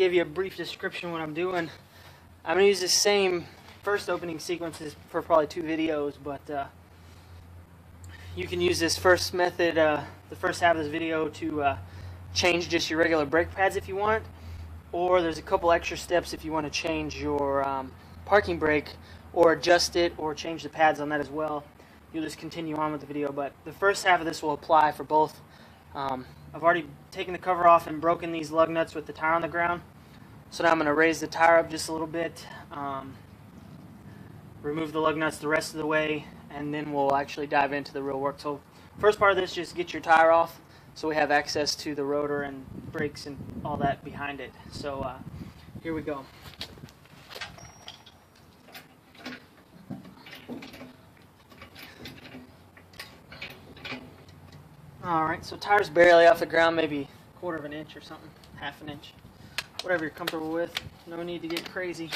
give you a brief description of what I'm doing. I'm going to use the same first opening sequences for probably 2 videos, but you can use this first method, the first half of this video, to change just your regular brake pads if you want, or there's a couple extra steps if you want to change your parking brake or adjust it or change the pads on that as well. You'll just continue on with the video, but the first half of this will apply for both. I've already taken the cover off and broken these lug nuts with the tire on the ground, so now I'm going to raise the tire up just a little bit, remove the lug nuts the rest of the way, and then we'll actually dive into the real work. So first part of this, just get your tire off so we have access to the rotor and brakes and all that behind it. So here we go. Alright, so tire's barely off the ground, maybe 1/4 of an inch or something, 1/2 an inch. Whatever you're comfortable with. No need to get crazy.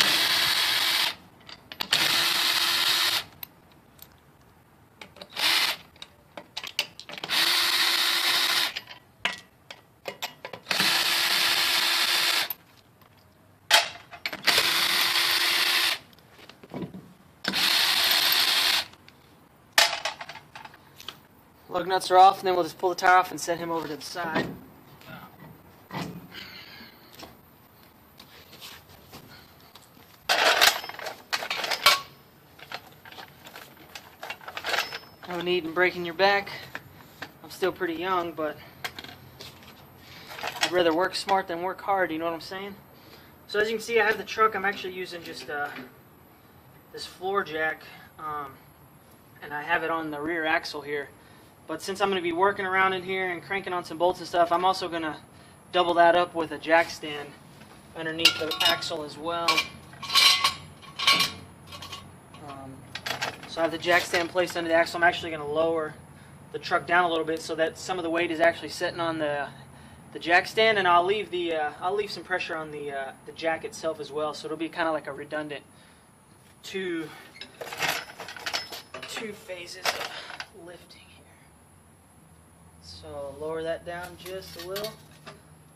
Lug nuts are off, and then we'll just pull the tire off and set him over to the side. No need in breaking your back. I'm still pretty young, but I'd rather work smart than work hard, you know what I'm saying? So as you can see, I have the truck. I'm actually using just this floor jack, and I have it on the rear axle here. But since I'm going to be working around in here and cranking on some bolts and stuff, I'm also going to double that up with a jack stand underneath the axle as well. So I have the jack stand placed under the axle. I'm actually going to lower the truck down a little bit so that some of the weight is actually sitting on the jack stand, and I'll leave some pressure on the jack itself as well. So it'll be kind of like a redundant two phases of lifting. So lower that down just a little.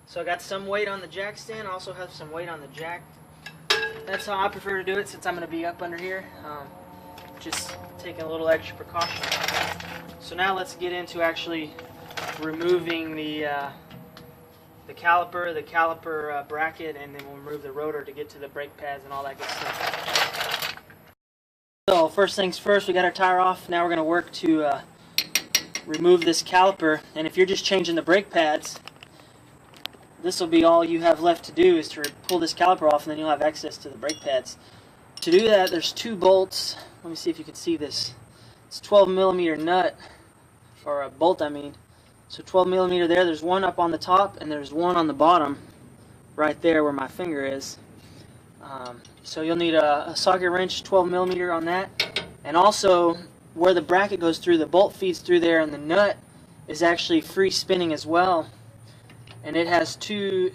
So I got some weight on the jack stand. I also have some weight on the jack. That's how I prefer to do it since I'm going to be up under here. Just taking a little extra precaution. So now let's get into actually removing the caliper bracket, and then we'll remove the rotor to get to the brake pads and all that good stuff. So first things first, we got our tire off. Now we're going to work to remove this caliper, and if you're just changing the brake pads, this will be all you have left to do is to pull this caliper off, and then you'll have access to the brake pads. To do that, there's 2 bolts. Let me see if you can see this. It's 12mm nut, or a bolt I mean. So 12mm there. There's one up on the top, and there's one on the bottom right there where my finger is. So you'll need a socket wrench, 12mm on that, and also where the bracket goes through, the bolt feeds through there, and the nut is actually free spinning as well. And it has 2,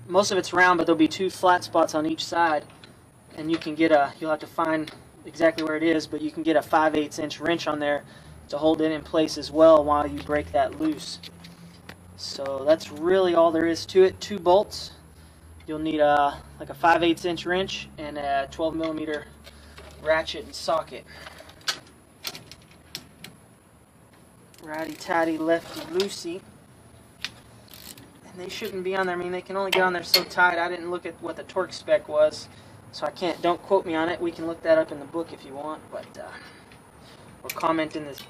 most of it's round, but there'll be 2 flat spots on each side. And you can get you'll have to find exactly where it is, but you can get a 5/8 inch wrench on there to hold it in place as well while you break that loose. So that's really all there is to it. 2 bolts. You'll need like a 5/8 inch wrench and a 12mm ratchet and socket. Righty-tighty, lefty-loosey. And they shouldn't be on there. I mean, they can only get on there so tight. I didn't look at what the torque spec was, so I can't. Don't quote me on it. We can look that up in the book if you want, but or comment in the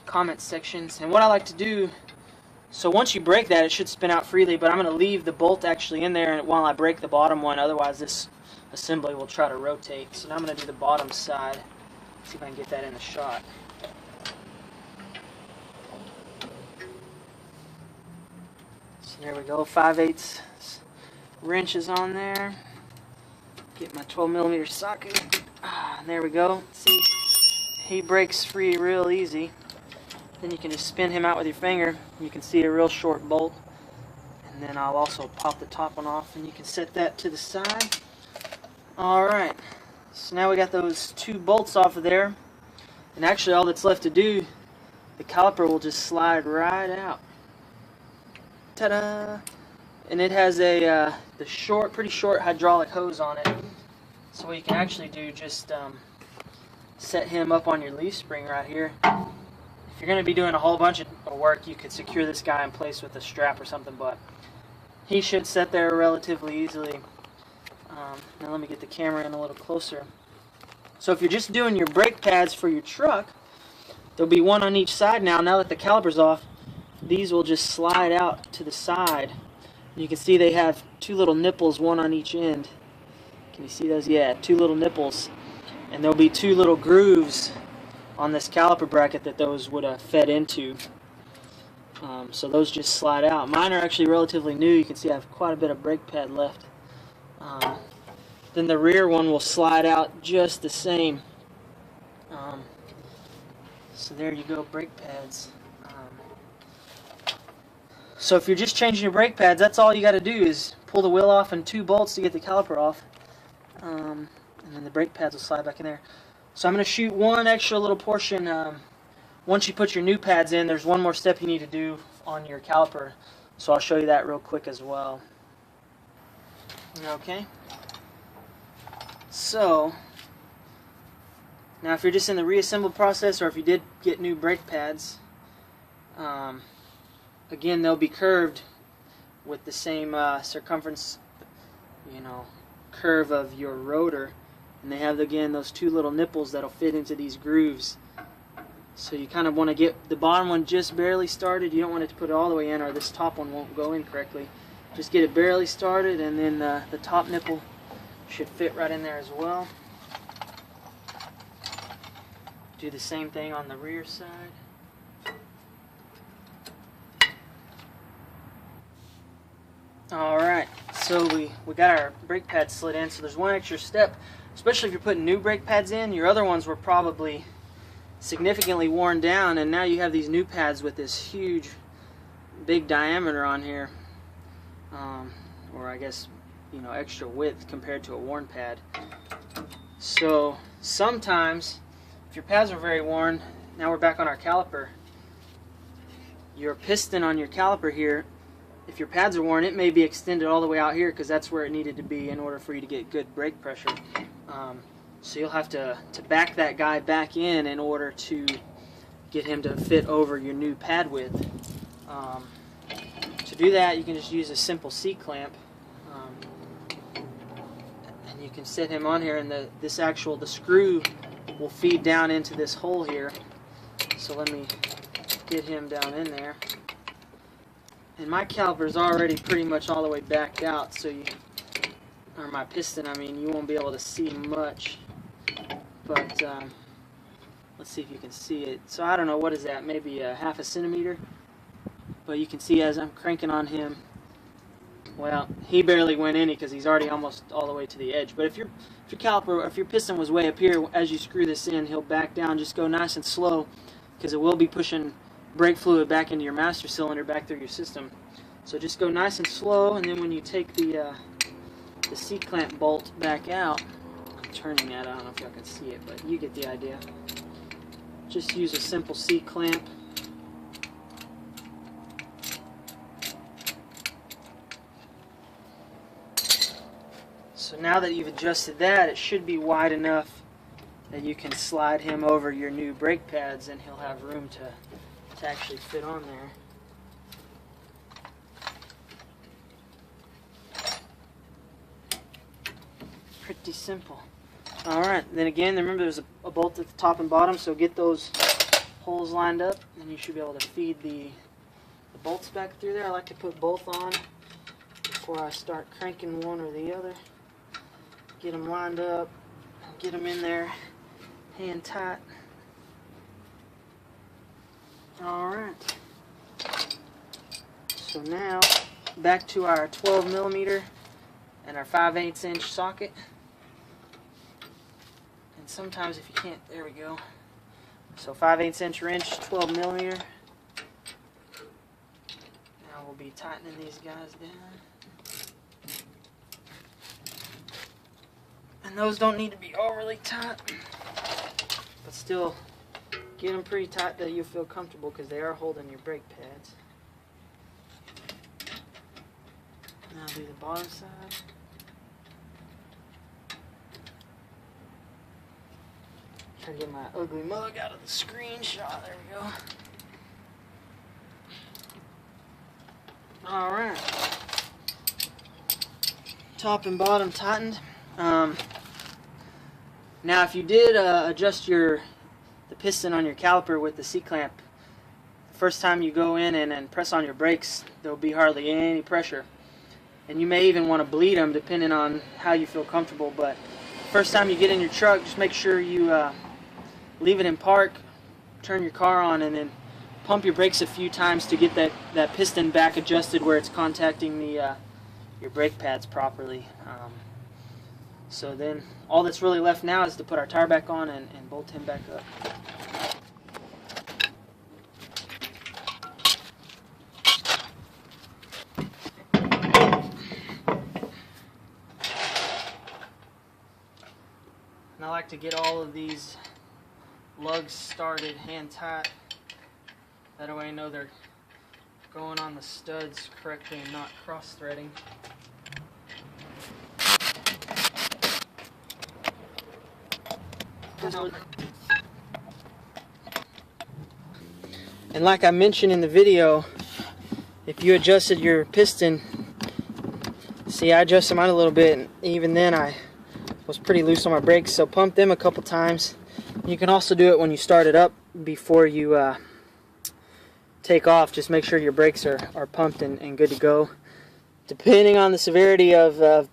comment sections. And what I like to do, so once you break that, it should spin out freely, but I'm going to leave the bolt actually in there while I break the bottom one. Otherwise, this assembly will try to rotate. So now I'm going to do the bottom side. See if I can get that in the shot. There we go, 5/8 wrenches on there. Get my 12mm socket. There we go. See, he breaks free real easy. Then you can just spin him out with your finger. You can see a real short bolt. And then I'll also pop the top one off, and you can set that to the side. Alright, so now we got those 2 bolts off of there. And actually all that's left to do, the caliper will just slide right out. Ta-da! and it has a pretty short hydraulic hose on it. So what you can actually do, just set him up on your leaf spring right here. If you're going to be doing a whole bunch of work, you could secure this guy in place with a strap or something, but he should set there relatively easily. Now let me get the camera in a little closer. So if you're just doing your brake pads for your truck, there'll be one on each side now. Now that the caliper's off, these will just slide out to the side. You can see they have two little nipples, one on each end. Can you see those? Yeah, two little nipples. And there'll be two little grooves on this caliper bracket that those would have fed into. So those just slide out. Mine are actually relatively new. You can see I have quite a bit of brake pad left. Then the rear one will slide out just the same. So there you go, brake pads. So if you're just changing your brake pads, that's all you got to do is pull the wheel off and 2 bolts to get the caliper off. And then the brake pads will slide back in there. So I'm going to shoot one extra little portion. Once you put your new pads in, there's one more step you need to do on your caliper. So I'll show you that real quick as well. Okay. So now if you're just in the reassemble process, or if you did get new brake pads, again, they'll be curved with the same circumference, curve of your rotor, and they have, again, those 2 little nipples that'll fit into these grooves. So you kind of want to get the bottom one just barely started. You don't want it to put it all the way in, or this top one won't go in correctly. Just get it barely started, and then the top nipple should fit right in there as well. Do the same thing on the rear side. Alright, so we got our brake pads slid in, so there's one extra step, especially if you're putting new brake pads in. Your other ones were probably significantly worn down, and now you have these new pads with this huge, big diameter on here, or I guess, extra width compared to a worn pad. So sometimes, if your pads are very worn, now we're back on our caliper, your piston on your caliper here, if your pads are worn, it may be extended all the way out here because that's where it needed to be in order for you to get good brake pressure. So you'll have to back that guy back in order to get him to fit over your new pad width. To do that, you can just use a simple C-clamp, and you can set him on here, and the screw will feed down into this hole here. So let me get him down in there. And my caliper is already pretty much all the way backed out, so or my piston, you won't be able to see much. But let's see if you can see it. So I don't know, what is that? Maybe a ½ centimeter. But you can see as I'm cranking on him, well, he barely went any because he's already almost all the way to the edge. But if your caliper, if your piston was way up here, as you screw this in, he'll back down. Just go nice and slow, because it will be pushing brake fluid back into your master cylinder, back through your system. So just go nice and slow, and then when you take the C-clamp bolt back out, I'm turning that, I don't know if y'all can see it, but you get the idea. Just use a simple C-clamp. So now that you've adjusted that, it should be wide enough that you can slide him over your new brake pads, and he'll have room to actually fit on there. Pretty simple. Alright, then again, remember there's a bolt at the top and bottom, so get those holes lined up, and you should be able to feed the bolts back through there. I like to put both on before I start cranking one or the other. Get them lined up, get them in there hand tight. Alright, so now back to our 12mm and our 5/8 inch socket. And sometimes if you can't, there we go. So 5/8 inch wrench, 12mm. Now we'll be tightening these guys down. And those don't need to be overly tight, but still get them pretty tight that you'll feel comfortable, because they are holding your brake pads. Now do the bottom side. Try to get my ugly mug out of the screenshot. There we go. Alright. Top and bottom tightened. Now if you did adjust the piston on your caliper with the C-clamp, the first time you go in and press on your brakes, there'll be hardly any pressure. And you may even want to bleed them depending on how you feel comfortable. But first time you get in your truck, just make sure you leave it in park, turn your car on, and then pump your brakes a few times to get that piston back adjusted where it's contacting your brake pads properly. So then all that's really left now is to put our tire back on and bolt him back up. And I like to get all of these lugs started hand tight. That way I know they're going on the studs correctly and not cross-threading. And like I mentioned in the video, if you adjusted your piston, see I adjusted mine a little bit, and even then I was pretty loose on my brakes, so pump them a couple times. You can also do it when you start it up before you take off. Just make sure your brakes are pumped and good to go. Depending on the severity of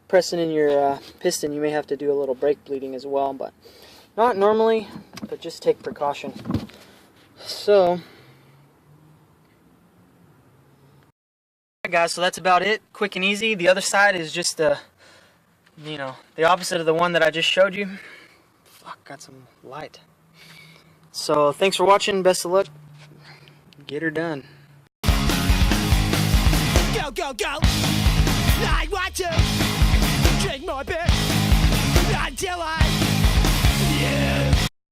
pressing in your piston, you may have to do a little brake bleeding as well, but not normally, but just take precaution. So, alright guys, so that's about it. Quick and easy. The other side is just the opposite of the one that I just showed you. Fuck, got some light. So thanks for watching. Best of luck. Get her done. Go, go, go. I want to drink more beer until I